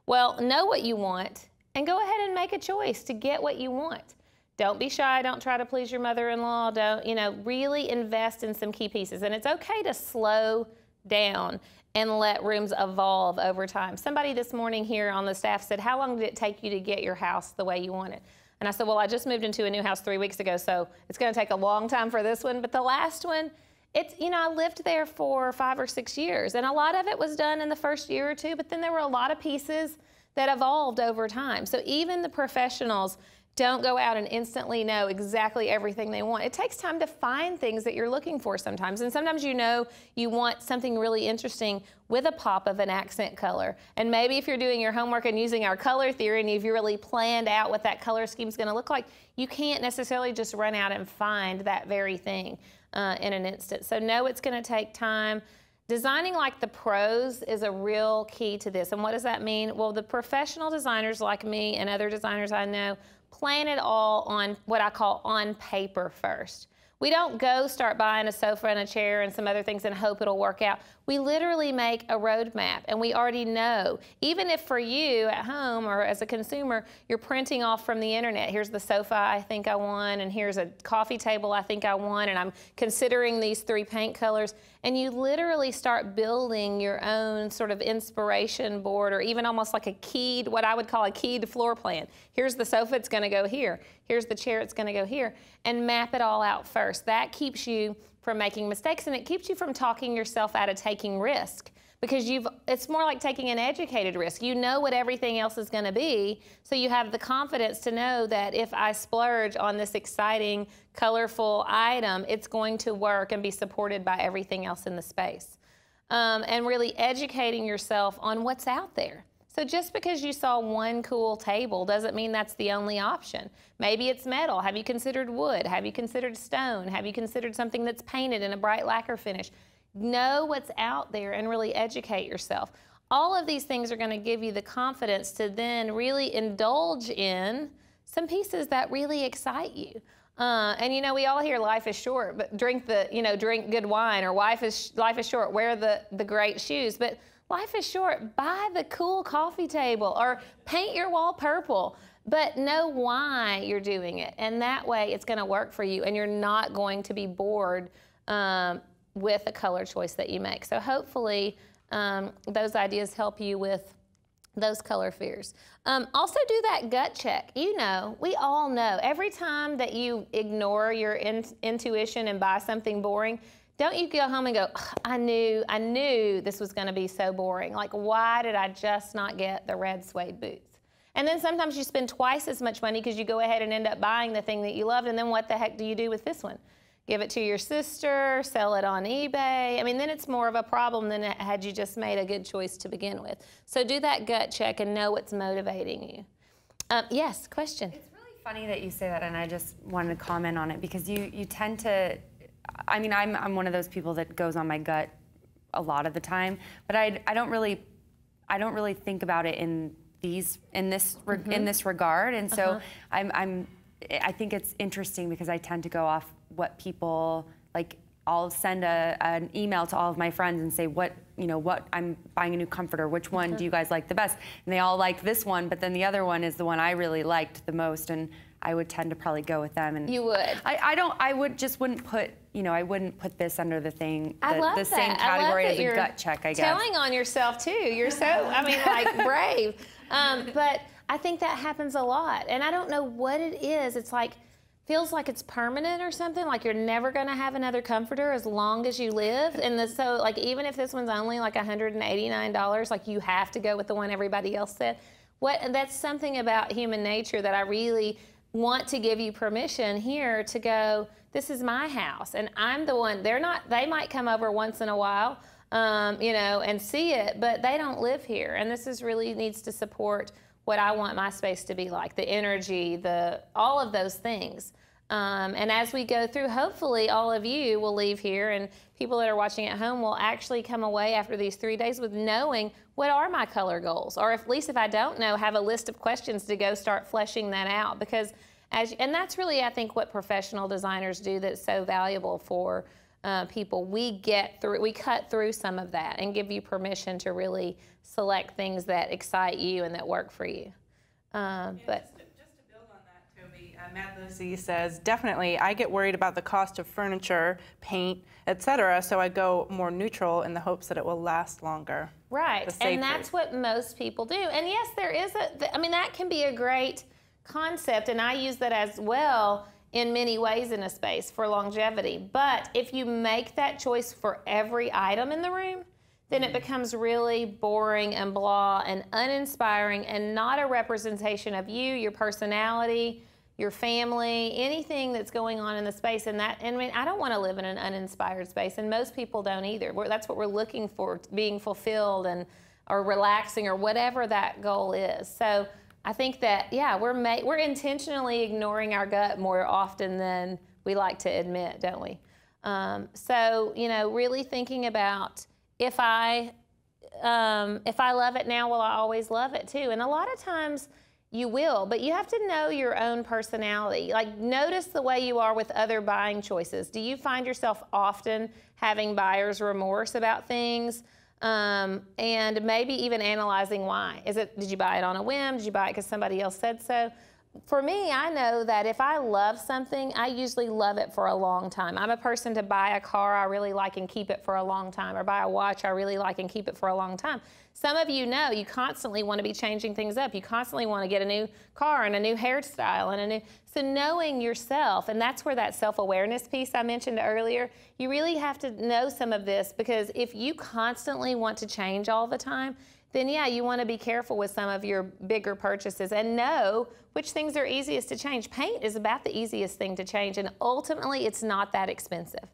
Well, know what you want and go ahead and make a choice to get what you want. Don't be shy. Don't try to please your mother-in-law. Don't, you know, really invest in some key pieces. And it's okay to slow down and let rooms evolve over time. Somebody this morning here on the staff said, how long did it take you to get your house the way you want it? And I said, well, I just moved into a new house 3 weeks ago, so it's going to take a long time for this one. But the last one, it's, you know, I lived there for 5 or 6 years, and a lot of it was done in the first year or two, but then there were a lot of pieces that evolved over time. So even the professionals don't go out and instantly know exactly everything they want. It takes time to find things that you're looking for sometimes. And sometimes you know you want something really interesting with a pop of an accent color. And maybe if you're doing your homework and using our color theory and you've really planned out what that color scheme is going to look like, you can't necessarily just run out and find that very thing in an instant. So know it's going to take time. Designing like the pros is a real key to this. And what does that mean? Well, the professional designers like me and other designers I know plan it all on what I call on paper first. We don't go start buying a sofa and a chair and some other things and hope it'll work out. We literally make a roadmap, and we already know. Even if for you at home or as a consumer, you're printing off from the internet, here's the sofa I think I want, and here's a coffee table I think I want, and I'm considering these 3 paint colors, and you literally start building your own sort of inspiration board, or even almost like a keyed, what I would call a keyed floor plan. Here's the sofa, it's gonna go here. Here's the chair, it's gonna go here, and map it all out first. That keeps you from making mistakes, and it keeps you from talking yourself out of taking risk, because it's more like taking an educated risk. You know what everything else is gonna be, so you have the confidence to know that if I splurge on this exciting, colorful item, it's going to work and be supported by everything else in the space. And really educating yourself on what's out there. So just because you saw one cool table doesn't mean that's the only option. Maybe it's metal. Have you considered wood? Have you considered stone? Have you considered something that's painted in a bright lacquer finish? Know what's out there and really educate yourself. All of these things are going to give you the confidence to then really indulge in some pieces that really excite you. And you know, we all hear life is short, but drink good wine, or life is short, wear the great shoes. But life is short. Buy the cool coffee table or paint your wall purple, but know why you're doing it. And that way it's going to work for you, and you're not going to be bored with a color choice that you make. So hopefully those ideas help you with those color fears. Also do that gut check. You know, we all know every time that you ignore your intuition and buy something boring, don't you go home and go, I knew this was going to be so boring. Like, why did I just not get the red suede boots? And then sometimes you spend twice as much money because you go ahead and end up buying the thing that you loved, and then what the heck do you do with this one? Give it to your sister, sell it on eBay. I mean, then it's more of a problem than had you just made a good choice to begin with. So do that gut check and know what's motivating you. Yes, question? It's really funny that you say that, and I just wanted to comment on it, because you tend to, I mean, I'm one of those people that goes on my gut a lot of the time, but I don't really think about it in this regard, and so I think it's interesting because I tend to go off what people like. I'll send an email to all of my friends and say what I'm buying a new comforter. Which one do you guys like the best? And they all like this one, but then the other one is the one I really liked the most, and I would tend to probably go with them. And you would. I wouldn't put, I wouldn't put this under the same category as a gut check, I guess. Telling on yourself too. You're so, I mean, like, brave. But I think that happens a lot, and I don't know what it is. It's like, feels like it's permanent or something, like you're never gonna have another comforter as long as you live. And so like, even if this one's only like $189, like you have to go with the one everybody else said. That's something about human nature that I really want to give you permission here to go, this is my house, and I'm the one. They might come over once in a while, and see it, but they don't live here. And this really needs to support what I want my space to be like, the energy, all of those things. And as we go through, hopefully all of you will leave here, and people that are watching at home will actually come away after these 3 days with knowing what are my color goals, or at least if I don't know, have a list of questions to go start fleshing that out. Because and that's really, I think, what professional designers do that's so valuable for people, we cut through some of that and give you permission to really select things that excite you and that work for you. But just to build on that, Toby, Matt Lucy says, definitely, I get worried about the cost of furniture, paint, etc., so I go more neutral in the hopes that it will last longer. Right, and that's what most people do. And yes, there is that can be a great concept, and I use that as well in many ways in a space for longevity. But if you make that choice for every item in the room, then it becomes really boring and blah and uninspiring and not a representation of you, your personality, your family, anything that's going on in the space. And I mean, I don't want to live in an uninspired space, and most people don't either. That's what we're looking for, being fulfilled or relaxing or whatever that goal is. So I think that, yeah, we're intentionally ignoring our gut more often than we like to admit, don't we? So, you know, really thinking about, if I love it now, will I always love it too? And a lot of times you will, but you have to know your own personality. Like, notice the way you are with other buying choices. Do you find yourself often having buyer's remorse about things? And maybe even analyzing why. Did you buy it on a whim? Did you buy it because somebody else said so? For me, I know that if I love something, I usually love it for a long time. I'm a person to buy a car I really like and keep it for a long time, or buy a watch I really like and keep it for a long time. Some of you know you constantly want to be changing things up. You constantly want to get a new car and a new hairstyle so knowing yourself, and that's where that self-awareness piece I mentioned earlier, you really have to know some of this, because if you constantly want to change all the time, then yeah, you want to be careful with some of your bigger purchases and know which things are easiest to change. Paint is about the easiest thing to change, and ultimately it's not that expensive.